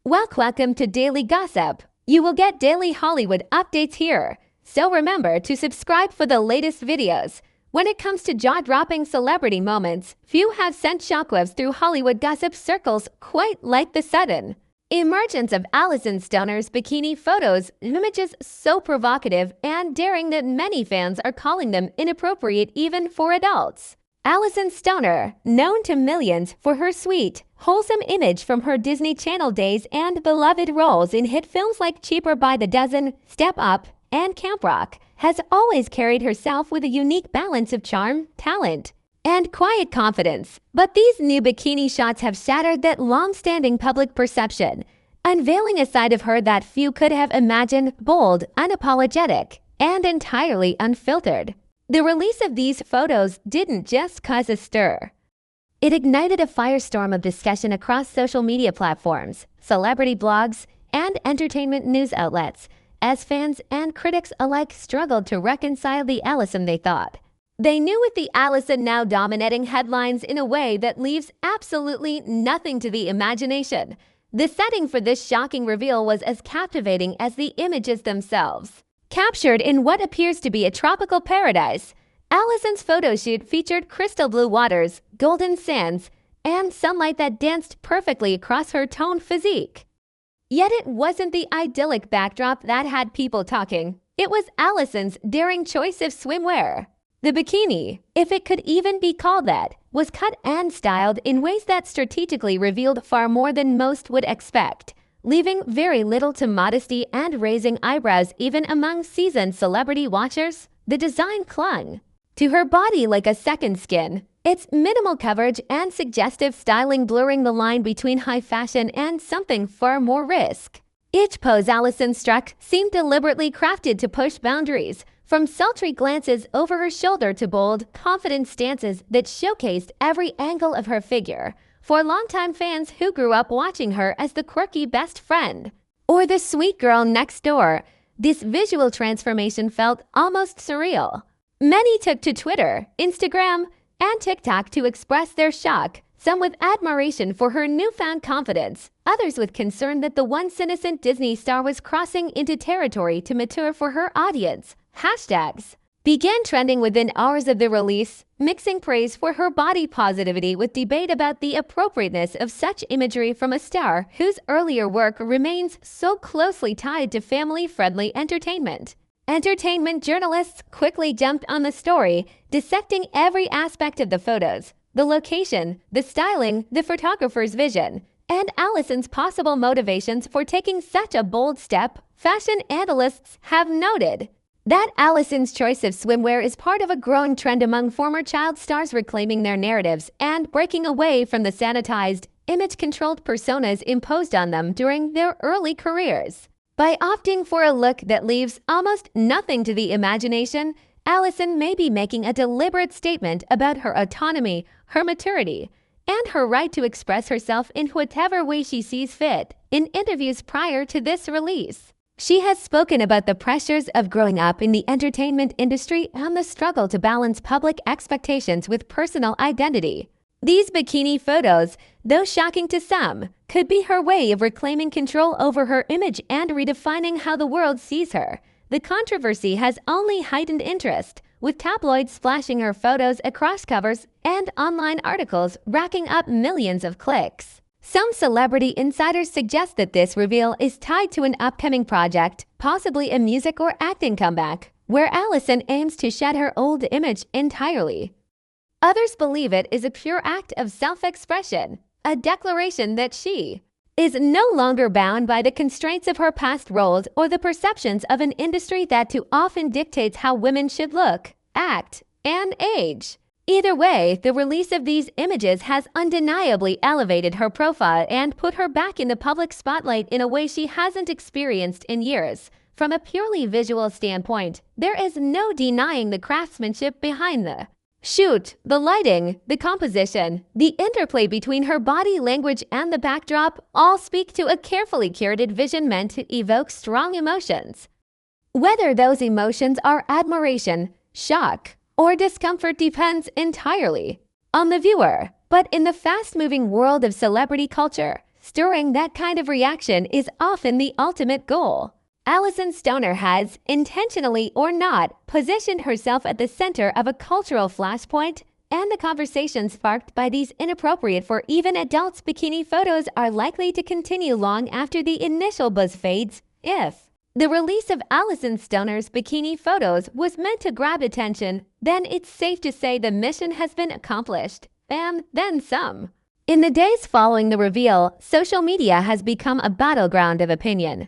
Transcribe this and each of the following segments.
Welcome to Daily Gossip. You will get daily Hollywood updates here. So remember to subscribe for the latest videos. When it comes to jaw-dropping celebrity moments, few have sent shockwaves through Hollywood gossip circles quite like the sudden emergence of Alyson Stoner's bikini photos, images so provocative and daring that many fans are calling them inappropriate even for adults. Alyson Stoner, known to millions for her sweet, wholesome image from her Disney Channel days and beloved roles in hit films like Cheaper by the Dozen, Step Up, and Camp Rock, has always carried herself with a unique balance of charm, talent, and quiet confidence. But these new bikini shots have shattered that long-standing public perception, unveiling a side of her that few could have imagined: bold, unapologetic, and entirely unfiltered. The release of these photos didn't just cause a stir. It ignited a firestorm of discussion across social media platforms, celebrity blogs, and entertainment news outlets, as fans and critics alike struggled to reconcile the Alyson they thought they knew with the Alyson now dominating headlines in a way that leaves absolutely nothing to the imagination. The setting for this shocking reveal was as captivating as the images themselves. Captured in what appears to be a tropical paradise, Alyson's photo shoot featured crystal blue waters, golden sands, and sunlight that danced perfectly across her toned physique. Yet it wasn't the idyllic backdrop that had people talking. It was Alyson's daring choice of swimwear. The bikini, if it could even be called that, was cut and styled in ways that strategically revealed far more than most would expect, leaving very little to modesty and raising eyebrows even among seasoned celebrity watchers. The design clung to her body like a second skin, its minimal coverage and suggestive styling blurring the line between high fashion and something far more risk. Each pose Alyson struck seemed deliberately crafted to push boundaries, from sultry glances over her shoulder to bold, confident stances that showcased every angle of her figure. For longtime fans who grew up watching her as the quirky best friend or the sweet girl next door, this visual transformation felt almost surreal. Many took to Twitter, Instagram, and TikTok to express their shock, some with admiration for her newfound confidence, others with concern that the once innocent Disney star was crossing into territory too mature for her audience. Hashtags began trending within hours of the release, mixing praise for her body positivity with debate about the appropriateness of such imagery from a star whose earlier work remains so closely tied to family-friendly entertainment. Entertainment journalists quickly jumped on the story, dissecting every aspect of the photos, the location, the styling, the photographer's vision, and Alyson's possible motivations for taking such a bold step. Fashion analysts have noted that Alyson's choice of swimwear is part of a growing trend among former child stars reclaiming their narratives and breaking away from the sanitized, image-controlled personas imposed on them during their early careers. By opting for a look that leaves almost nothing to the imagination, Alyson may be making a deliberate statement about her autonomy, her maturity, and her right to express herself in whatever way she sees fit. In interviews prior to this release, she has spoken about the pressures of growing up in the entertainment industry and the struggle to balance public expectations with personal identity. These bikini photos, though shocking to some, could be her way of reclaiming control over her image and redefining how the world sees her. The controversy has only heightened interest, with tabloids splashing her photos across covers and online articles racking up millions of clicks. Some celebrity insiders suggest that this reveal is tied to an upcoming project, possibly a music or acting comeback, where Alyson aims to shed her old image entirely. Others believe it is a pure act of self-expression, a declaration that she is no longer bound by the constraints of her past roles or the perceptions of an industry that too often dictates how women should look, act, and age. Either way, the release of these images has undeniably elevated her profile and put her back in the public spotlight in a way she hasn't experienced in years. From a purely visual standpoint, there is no denying the craftsmanship behind the shoot, the lighting, the composition, the interplay between her body language and the backdrop all speak to a carefully curated vision meant to evoke strong emotions. Whether those emotions are admiration, shock, or discomfort depends entirely on the viewer. But in the fast-moving world of celebrity culture, Stirring that kind of reaction is often the ultimate goal. Alyson Stoner has, intentionally or not, positioned herself at the center of a cultural flashpoint, and the conversations sparked by these inappropriate for even adults bikini photos are likely to continue long after the initial buzz fades, if the release of Alyson Stoner's bikini photos was meant to grab attention, then it's safe to say the mission has been accomplished, and then some. In the days following the reveal, social media has become a battleground of opinion.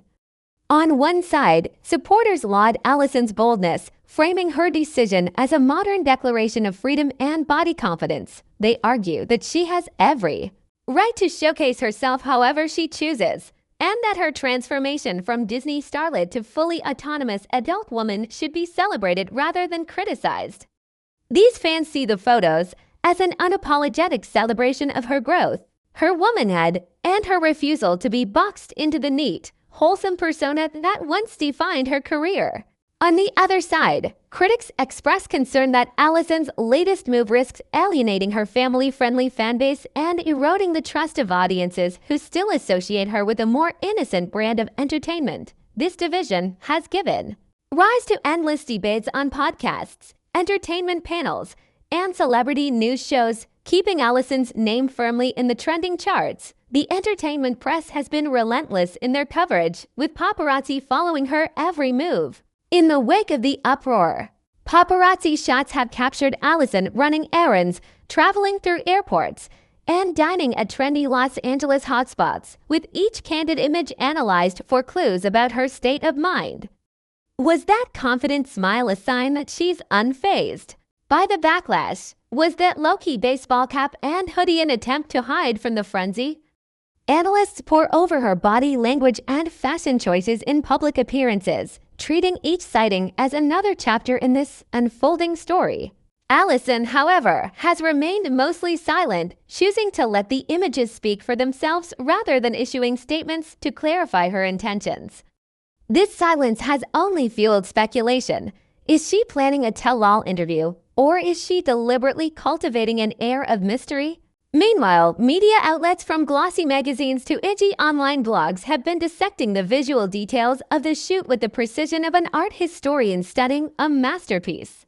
On one side, supporters laud Alyson's boldness, framing her decision as a modern declaration of freedom and body confidence. They argue that she has every right to showcase herself however she chooses, and that her transformation from Disney starlet to fully autonomous adult woman should be celebrated rather than criticized. These fans see the photos as an unapologetic celebration of her growth, her womanhood, and her refusal to be boxed into the neat, wholesome persona that once defined her career. On the other side, critics express concern that Alyson's latest move risks alienating her family-friendly fanbase and eroding the trust of audiences who still associate her with a more innocent brand of entertainment. This division has given rise to endless debates on podcasts, entertainment panels, and celebrity news shows, keeping Alyson's name firmly in the trending charts. The entertainment press has been relentless in their coverage, with paparazzi following her every move. In the wake of the uproar, paparazzi shots have captured Alyson running errands, traveling through airports, and dining at trendy Los Angeles hotspots, with each candid image analyzed for clues about her state of mind. Was that confident smile a sign that she's unfazed by the backlash? Was that low-key baseball cap and hoodie an attempt to hide from the frenzy? Analysts pore over her body language and fashion choices in public appearances, treating each sighting as another chapter in this unfolding story. Alyson, however, has remained mostly silent, choosing to let the images speak for themselves rather than issuing statements to clarify her intentions. This silence has only fueled speculation. Is she planning a tell-all interview, or is she deliberately cultivating an air of mystery? Meanwhile, media outlets from glossy magazines to edgy online blogs have been dissecting the visual details of the shoot with the precision of an art historian studying a masterpiece.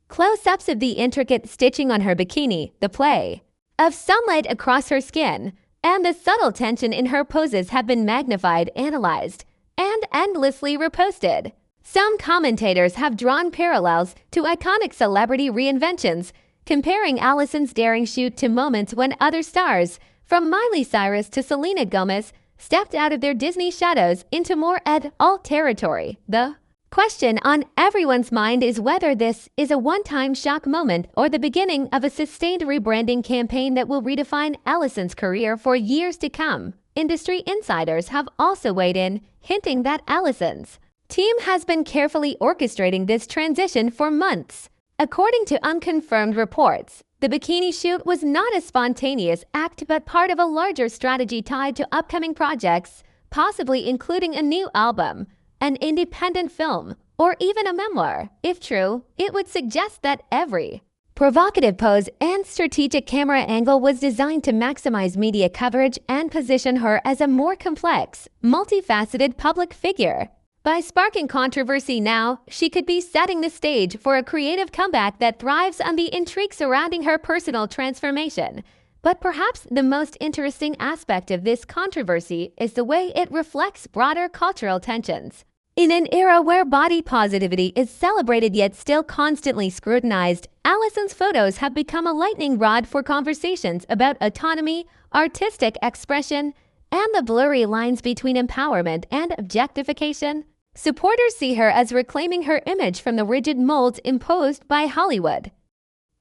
Close-ups of the intricate stitching on her bikini, the play of sunlight across her skin, and the subtle tension in her poses have been magnified, analyzed, and endlessly reposted. Some commentators have drawn parallels to iconic celebrity reinventions, comparing Alyson's daring shoot to moments when other stars, from Miley Cyrus to Selena Gomez, stepped out of their Disney shadows into more adult territory. The question on everyone's mind is whether this is a one-time shock moment or the beginning of a sustained rebranding campaign that will redefine Alyson's career for years to come. Industry insiders have also weighed in, hinting that Alyson's team has been carefully orchestrating this transition for months. According to unconfirmed reports, the bikini shoot was not a spontaneous act but part of a larger strategy tied to upcoming projects, possibly including a new album, an independent film, or even a memoir. If true, it would suggest that every provocative pose and strategic camera angle was designed to maximize media coverage and position her as a more complex, multifaceted public figure. By sparking controversy now, she could be setting the stage for a creative comeback that thrives on the intrigue surrounding her personal transformation. But perhaps the most interesting aspect of this controversy is the way it reflects broader cultural tensions. In an era where body positivity is celebrated yet still constantly scrutinized, Alyson's photos have become a lightning rod for conversations about autonomy, artistic expression, and the blurry lines between empowerment and objectification. Supporters see her as reclaiming her image from the rigid molds imposed by Hollywood.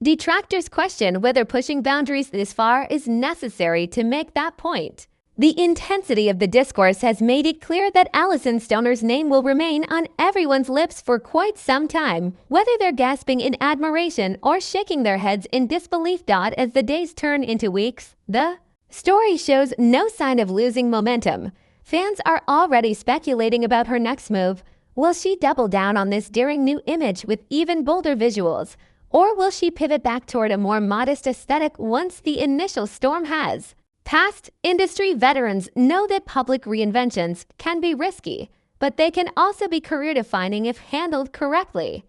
Detractors question whether pushing boundaries this far is necessary to make that point. The intensity of the discourse has made it clear that Alyson Stoner's name will remain on everyone's lips for quite some time, whether they're gasping in admiration or shaking their heads in disbelief. As the days turn into weeks, the story shows no sign of losing momentum. Fans are already speculating about her next move. Will she double down on this daring new image with even bolder visuals? Or will she pivot back toward a more modest aesthetic once the initial storm has Past industry veterans know that public reinventions can be risky, but they can also be career-defining if handled correctly.